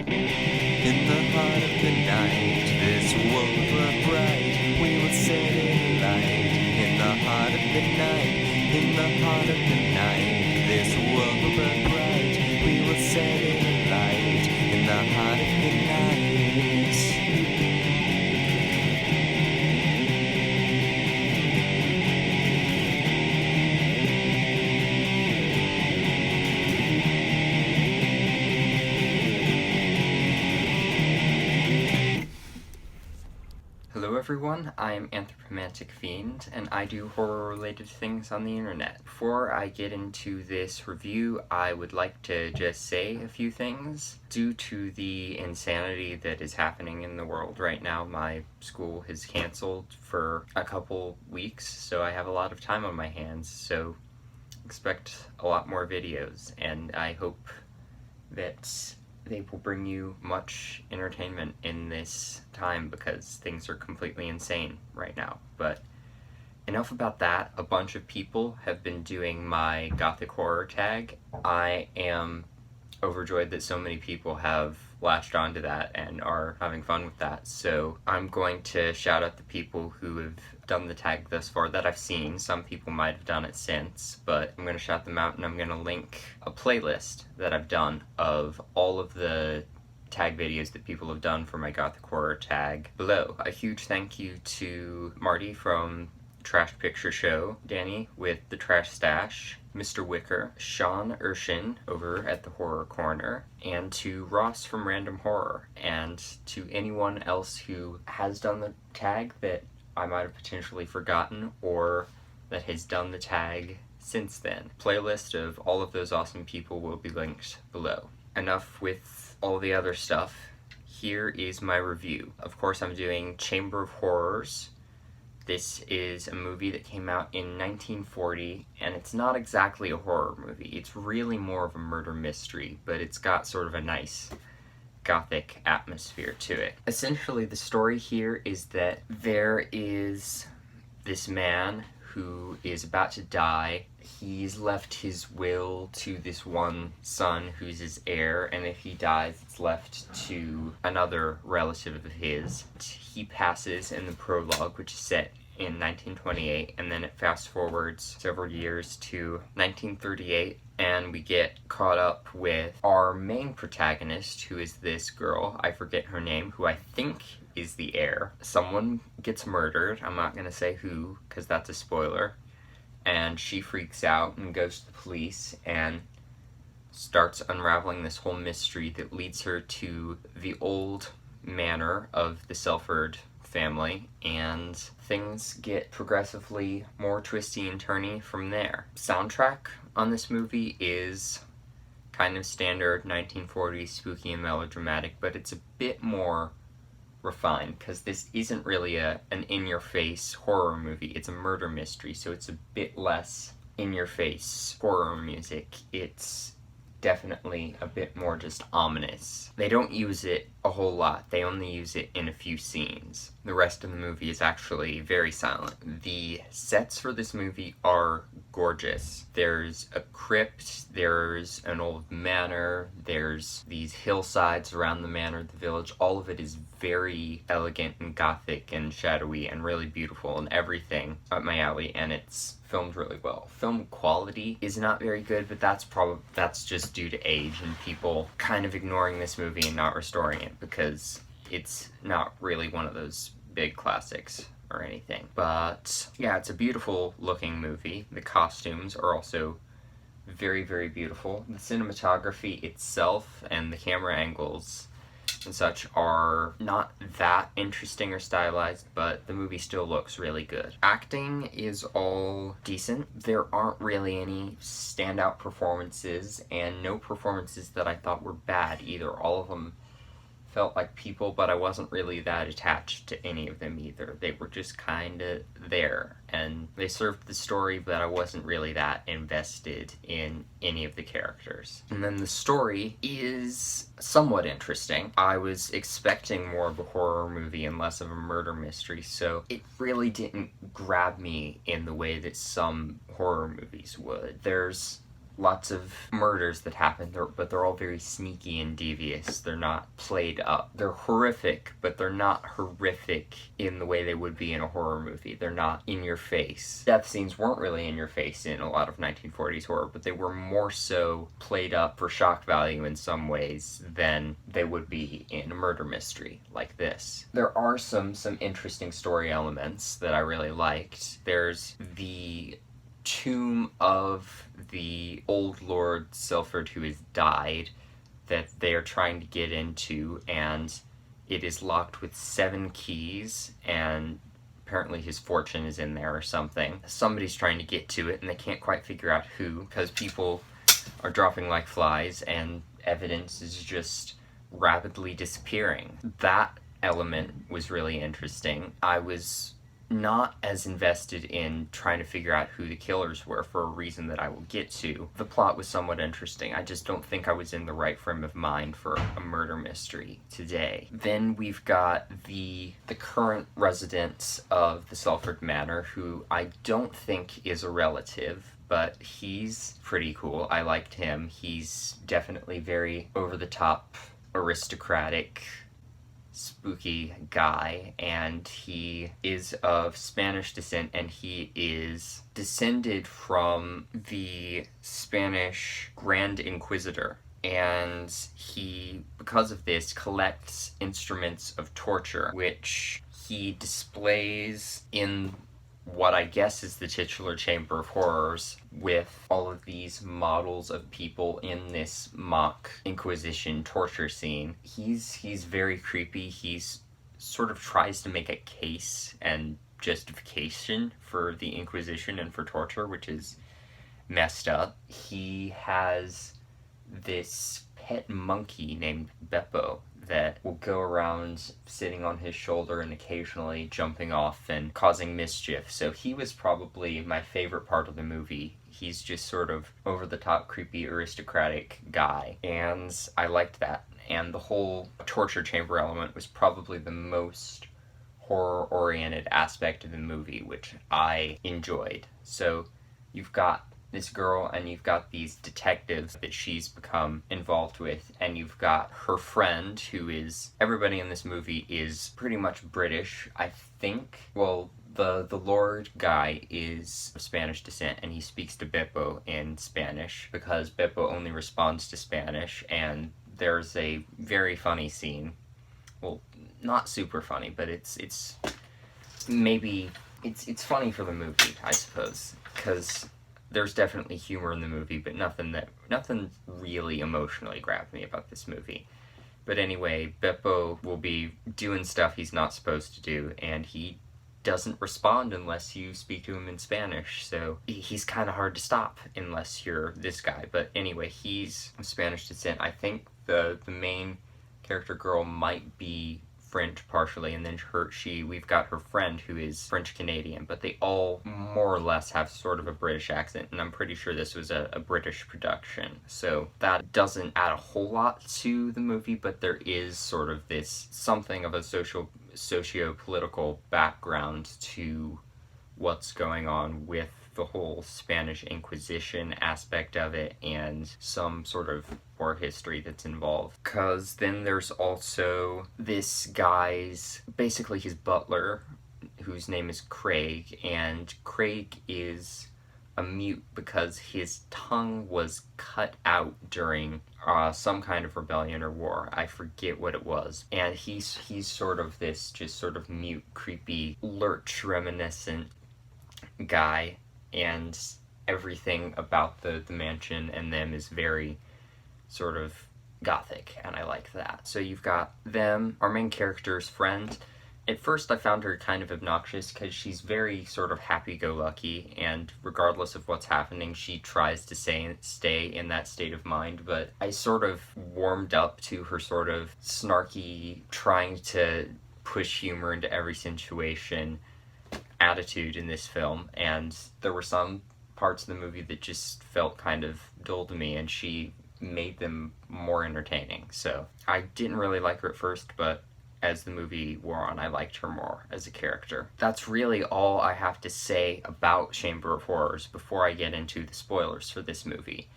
In the heart of the night, this world will bright. We will set it alight. In the heart of the night, in the heart of the night, this world will burn bright. We will set it alight. In the heart of the night. Hello everyone, I'm Anthropomantic Fiend, and I do horror-related things on the internet. Before I get into this review, I would like to just say a few things. Due to the insanity that is happening in the world right now, my school has canceled for a couple weeks, so I have a lot of time on my hands, so expect a lot more videos, and I hope that they will bring you much entertainment in this time because things are completely insane right now. But enough about that. A bunch of people have been doing my gothic horror tag. I am overjoyed that so many people have latched onto that and are having fun with that. So I'm going to shout out the people who have done the tag thus far that I've seen. Some people might have done it since, but I'm going to shout them out, and I'm going to link a playlist that I've done of all of the tag videos that people have done for my gothic horror tag below. A huge thank you to Marty from Trash Picture Show, Danny with the Trash Stash, Mr. Wicker, Sean Urshin over at the Horror Corner, and to Ross from Random Horror, and to anyone else who has done the tag that I might have potentially forgotten or that has done the tag since then. Playlist of all of those awesome people will be linked below. Enough with all the other stuff. Here is my review. Of course, I'm doing Chamber of Horrors. This is a movie that came out in 1940, and it's not exactly a horror movie. It's really more of a murder mystery, but it's got sort of a nice gothic atmosphere to it. Essentially, the story here is that there is this man who is about to die. He's left his will to this one son who's his heir, and if he dies, it's left to another relative of his. He passes in the prologue, which is set in 1928, and then it fast forwards several years to 1938, and we get caught up with our main protagonist, who is this girl, I forget her name, who I think is the heir. Someone gets murdered, I'm not gonna say who, because that's a spoiler, and she freaks out and goes to the police and starts unraveling this whole mystery that leads her to the old manor of the Selford family, and things get progressively more twisty and turny from there. Soundtrack on this movie is kind of standard 1940s spooky and melodramatic, but it's a bit more refined because this isn't really an in-your-face horror movie. It's a murder mystery, so it's a bit less in-your-face horror music. It's definitely a bit more just ominous. They don't use it a whole lot. They only use it in a few scenes. The rest of the movie is actually very silent. The sets for this movie are gorgeous. There's a crypt, there's an old manor, there's these hillsides around the manor, the village. All of it is very elegant and gothic and shadowy and really beautiful and everything up my alley, and it's filmed really well. Film quality is not very good, but that's just due to age and people kind of ignoring this movie and not restoring it because it's not really one of those big classics or anything. But yeah, it's a beautiful looking movie. The costumes are also very, very beautiful. The cinematography itself and the camera angles and such are not that interesting or stylized, but the movie still looks really good. Acting is all decent. There aren't really any standout performances, and no performances that I thought were bad either. All of them felt like people, but I wasn't really that attached to any of them either. They were just kind of there, and they served the story, but I wasn't really that invested in any of the characters. And then the story is somewhat interesting. I was expecting more of a horror movie and less of a murder mystery, so it really didn't grab me in the way that some horror movies would. There's lots of murders that happen, but they're all very sneaky and devious. They're not played up. They're horrific, but they're not horrific in the way they would be in a horror movie. They're not in your face. Death scenes weren't really in your face in a lot of 1940s horror, but they were more so played up for shock value in some ways than they would be in a murder mystery like this. There are some interesting story elements that I really liked. There's the tomb of the old Lord Silford who has died that they are trying to get into, and it is locked with 7 keys, and apparently his fortune is in there or something. Somebody's trying to get to it and they can't quite figure out who, because people are dropping like flies and evidence is just rapidly disappearing. That element was really interesting. I was not as invested in trying to figure out who the killers were for a reason that I will get to. The plot was somewhat interesting. I just don't think I was in the right frame of mind for a murder mystery today. Then we've got the current resident of the Salford Manor, who I don't think is a relative, but he's pretty cool. I liked him. He's definitely very over-the-top, aristocratic, spooky guy, and he is of Spanish descent, and he is descended from the Spanish Grand Inquisitor, and he, because of this, collects instruments of torture, which he displays in what I guess is the titular Chamber of Horrors, with all of these models of people in this mock Inquisition torture scene. He's very creepy. He's sort of tries to make a case and justification for the Inquisition and for torture, which is messed up. He has this pet monkey named Beppo that will go around sitting on his shoulder and occasionally jumping off and causing mischief. So he was probably my favorite part of the movie. He's just sort of over-the-top, creepy, aristocratic guy, and I liked that. And the whole torture chamber element was probably the most horror-oriented aspect of the movie, which I enjoyed. So you've got this girl, and you've got these detectives that she's become involved with, and you've got her friend, who is, everybody in this movie is pretty much British, I think. Well, the Lord guy is of Spanish descent, and he speaks to Beppo in Spanish, because Beppo only responds to Spanish, and there's a very funny scene. Well, not super funny, but it's maybe, it's funny for the movie, I suppose, because there's definitely humor in the movie, but nothing really emotionally grabbed me about this movie. But anyway, Beppo will be doing stuff he's not supposed to do, and he doesn't respond unless you speak to him in Spanish, so he's kind of hard to stop unless you're this guy. But anyway, he's of Spanish descent. I think the main character girl might be French partially, and then we've got her friend who is French Canadian, but they all more or less have sort of a British accent, and I'm pretty sure this was a British production. So that doesn't add a whole lot to the movie, but there is sort of this something of a socio-political background to what's going on with the whole Spanish Inquisition aspect of it, and some sort of war history that's involved. Because then there's also this guy's, basically his butler, whose name is Craig, and Craig is a mute because his tongue was cut out during some kind of rebellion or war. I forget what it was. And he's sort of this just sort of mute, creepy, lurch reminiscent guy, and everything about the mansion and them is very sort of gothic, and I like that. So you've got them, our main character's friend. At first I found her kind of obnoxious because she's very sort of happy-go-lucky, and regardless of what's happening, she tries to stay in that state of mind, but I sort of warmed up to her sort of snarky, trying to push humor into every situation attitude in this film, and there were some parts of the movie that just felt kind of dull to me, and she made them more entertaining. So I didn't really like her at first, but as the movie wore on, I liked her more as a character. That's really all I have to say about Chamber of Horrors before I get into the spoilers for this movie.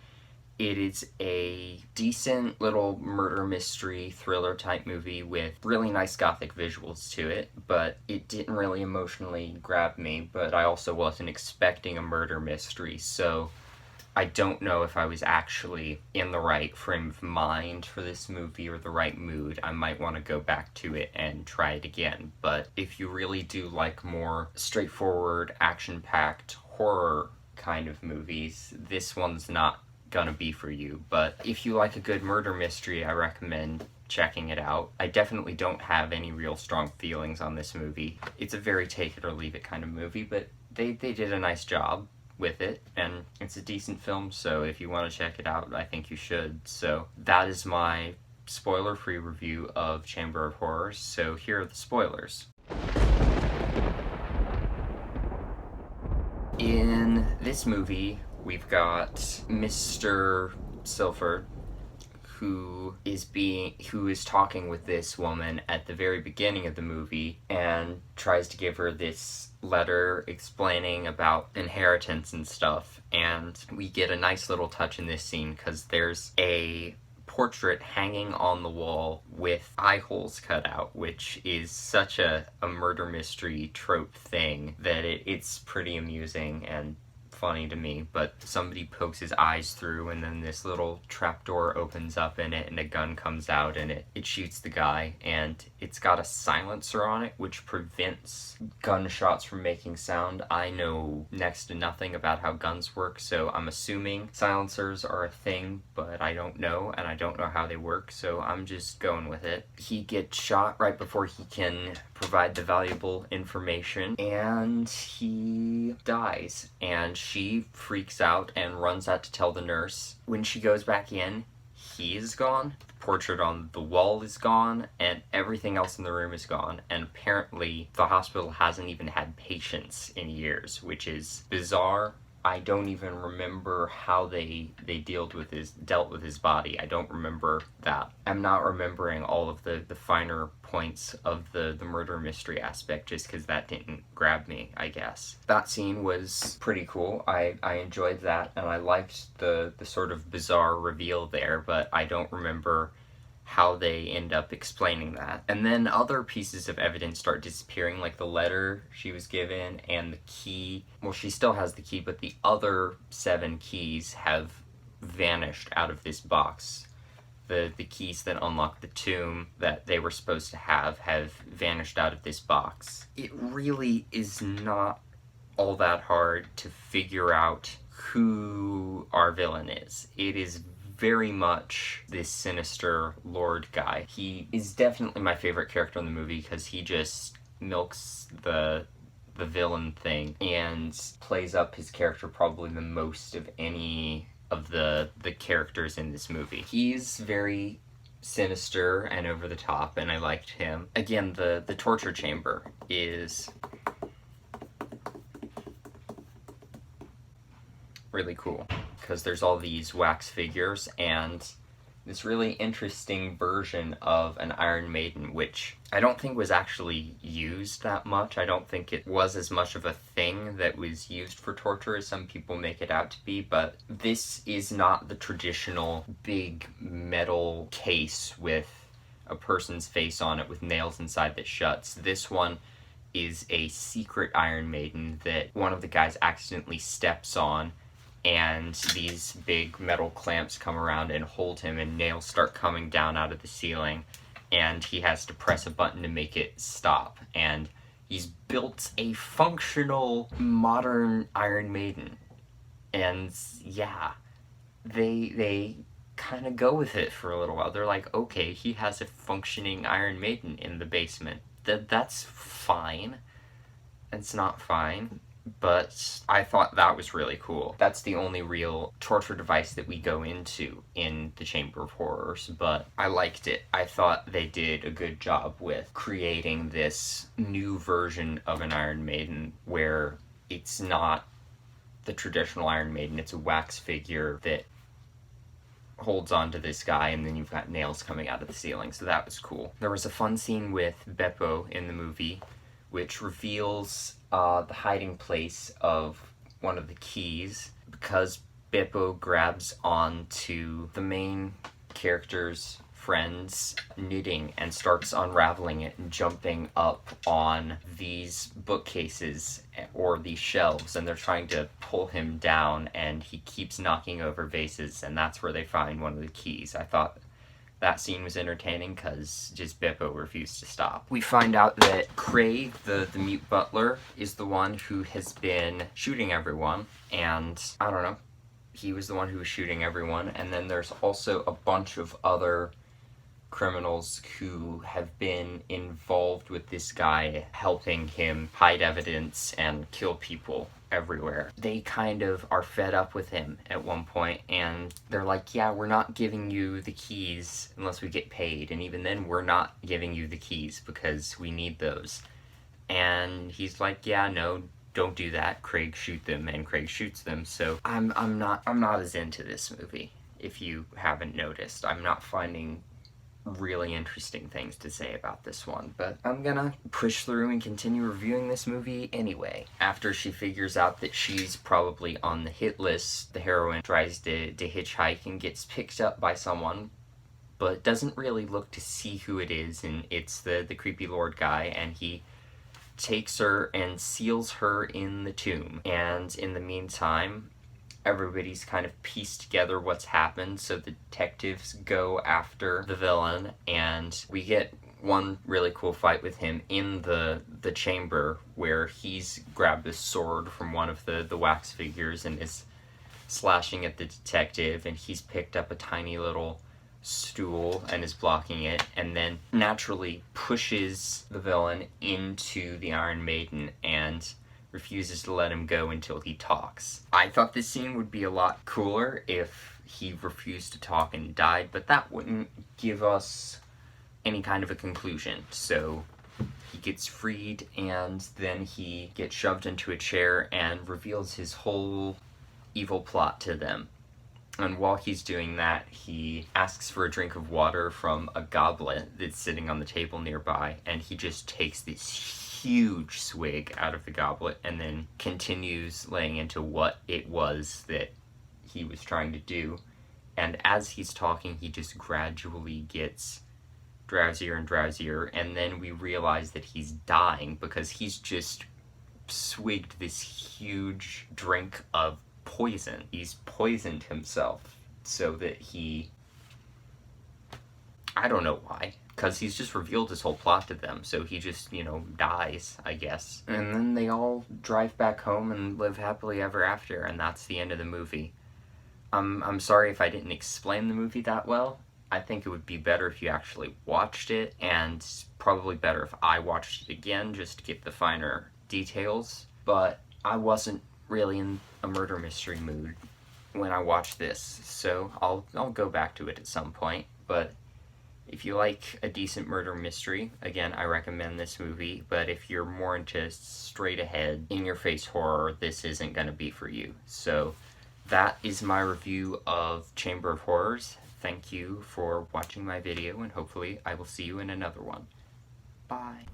It is a decent little murder mystery thriller type movie with really nice gothic visuals to it, but it didn't really emotionally grab me, but I also wasn't expecting a murder mystery, so I don't know if I was actually in the right frame of mind for this movie or the right mood. I might want to go back to it and try it again. But if you really do like more straightforward, action-packed horror kind of movies, this one's not gonna be for you. But if you like a good murder mystery, I recommend checking it out. I definitely don't have any real strong feelings on this movie. It's a very take it or leave it kind of movie, but they did a nice job with it, and it's a decent film, so if you want to check it out, I think you should. So that is my spoiler-free review of Chamber of Horrors, so here are the spoilers. In this movie, we've got Mr. Silford, who is talking with this woman at the very beginning of the movie and tries to give her this letter explaining about inheritance and stuff. And we get a nice little touch in this scene because there's a portrait hanging on the wall with eye holes cut out, which is such a murder mystery trope thing that it's pretty amusing and funny to me. But somebody pokes his eyes through, and then this little trapdoor opens up in it and a gun comes out and it shoots the guy, and it's got a silencer on it which prevents gunshots from making sound. I know next to nothing about how guns work, so I'm assuming silencers are a thing, but I don't know, and I don't know how they work, so I'm just going with it. He gets shot right before he can provide the valuable information, and he dies, and she freaks out and runs out to tell the nurse. When she goes back in, he is gone, the portrait on the wall is gone, and everything else in the room is gone, and apparently the hospital hasn't even had patients in years, which is bizarre. I don't even remember how they dealt with his body. I don't remember that. I'm not remembering all of the finer points of the murder mystery aspect just because that didn't grab me, I guess. That scene was pretty cool. I enjoyed that, and I liked the sort of bizarre reveal there, but I don't remember how they end up explaining that. And then other pieces of evidence start disappearing, like the letter she was given and the key. Well, she still has the key, but the other 7 keys have vanished out of this box. The keys that unlock the tomb that they were supposed to have vanished out of this box. It really is not all that hard to figure out who our villain is. It is very much this sinister lord guy. He is definitely my favorite character in the movie because he just milks the villain thing and plays up his character probably the most of any of the characters in this movie. He's very sinister and over the top, and I liked him. Again, the torture chamber is really cool because there's all these wax figures and this really interesting version of an Iron Maiden, which I don't think was actually used that much. I don't think it was as much of a thing that was used for torture as some people make it out to be, but this is not the traditional big metal case with a person's face on it with nails inside that shuts. This one is a secret Iron Maiden that one of the guys accidentally steps on, and these big metal clamps come around and hold him, and nails start coming down out of the ceiling, and he has to press a button to make it stop. And he's built a functional modern Iron Maiden. And yeah, they kind of go with it for a little while. They're like, okay, he has a functioning Iron Maiden in the basement. That's fine. It's not fine. But I thought that was really cool. That's the only real torture device that we go into in the Chamber of Horrors, but I liked it. I thought they did a good job with creating this new version of an Iron Maiden where it's not the traditional Iron Maiden, it's a wax figure that holds on to this guy, and then you've got nails coming out of the ceiling, so that was cool. There was a fun scene with Beppo in the movie, which reveals the hiding place of one of the keys, because Beppo grabs onto the main character's friend's knitting and starts unraveling it and jumping up on these bookcases or these shelves, and they're trying to pull him down, and he keeps knocking over vases, and that's where they find one of the keys. I thought that scene was entertaining because just Beppo refused to stop. We find out that Craig, the mute butler, is the one who has been shooting everyone, and I don't know, he was the one who was shooting everyone. And then there's also a bunch of other criminals who have been involved with this guy, helping him hide evidence and kill people everywhere. They kind of are fed up with him at one point, and they're like, yeah, we're not giving you the keys unless we get paid, and even then we're not giving you the keys because we need those. And he's like, yeah, no, don't do that. Craig, shoot them. And Craig shoots them. So I'm not as into this movie, if you haven't noticed. I'm not finding really interesting things to say about this one, but I'm gonna push through and continue reviewing this movie anyway. After she figures out that she's probably on the hit list, the heroine tries to hitchhike and gets picked up by someone, but doesn't really look to see who it is, and it's the creepy lord guy, and he takes her and seals her in the tomb. And in the meantime, everybody's kind of pieced together what's happened, so the detectives go after the villain, and we get one really cool fight with him in the chamber, where he's grabbed a sword from one of the wax figures and is slashing at the detective, and he's picked up a tiny little stool and is blocking it, and then naturally pushes the villain into the Iron Maiden and refuses to let him go until he talks. I thought this scene would be a lot cooler if he refused to talk and died, but that wouldn't give us any kind of a conclusion. So he gets freed, and then he gets shoved into a chair and reveals his whole evil plot to them. And while he's doing that, he asks for a drink of water from a goblet that's sitting on the table nearby, and he just takes this huge swig out of the goblet and then continues laying into what it was that he was trying to do. And as he's talking, he just gradually gets drowsier and drowsier, and then we realize that he's dying because he's just swigged this huge drink of poison. He's poisoned himself so that he... I don't know why. Because he's just revealed his whole plot to them, so he just, dies, I guess. And then they all drive back home and live happily ever after, and that's the end of the movie. I'm sorry if I didn't explain the movie that well. I think it would be better if you actually watched it, and probably better if I watched it again, just to get the finer details. But I wasn't really in a murder mystery mood when I watched this, so I'll go back to it at some point. But if you like a decent murder mystery, again, I recommend this movie, but if you're more into straight-ahead, in-your-face horror, this isn't going to be for you. So that is my review of Chamber of Horrors. Thank you for watching my video, and hopefully I will see you in another one. Bye.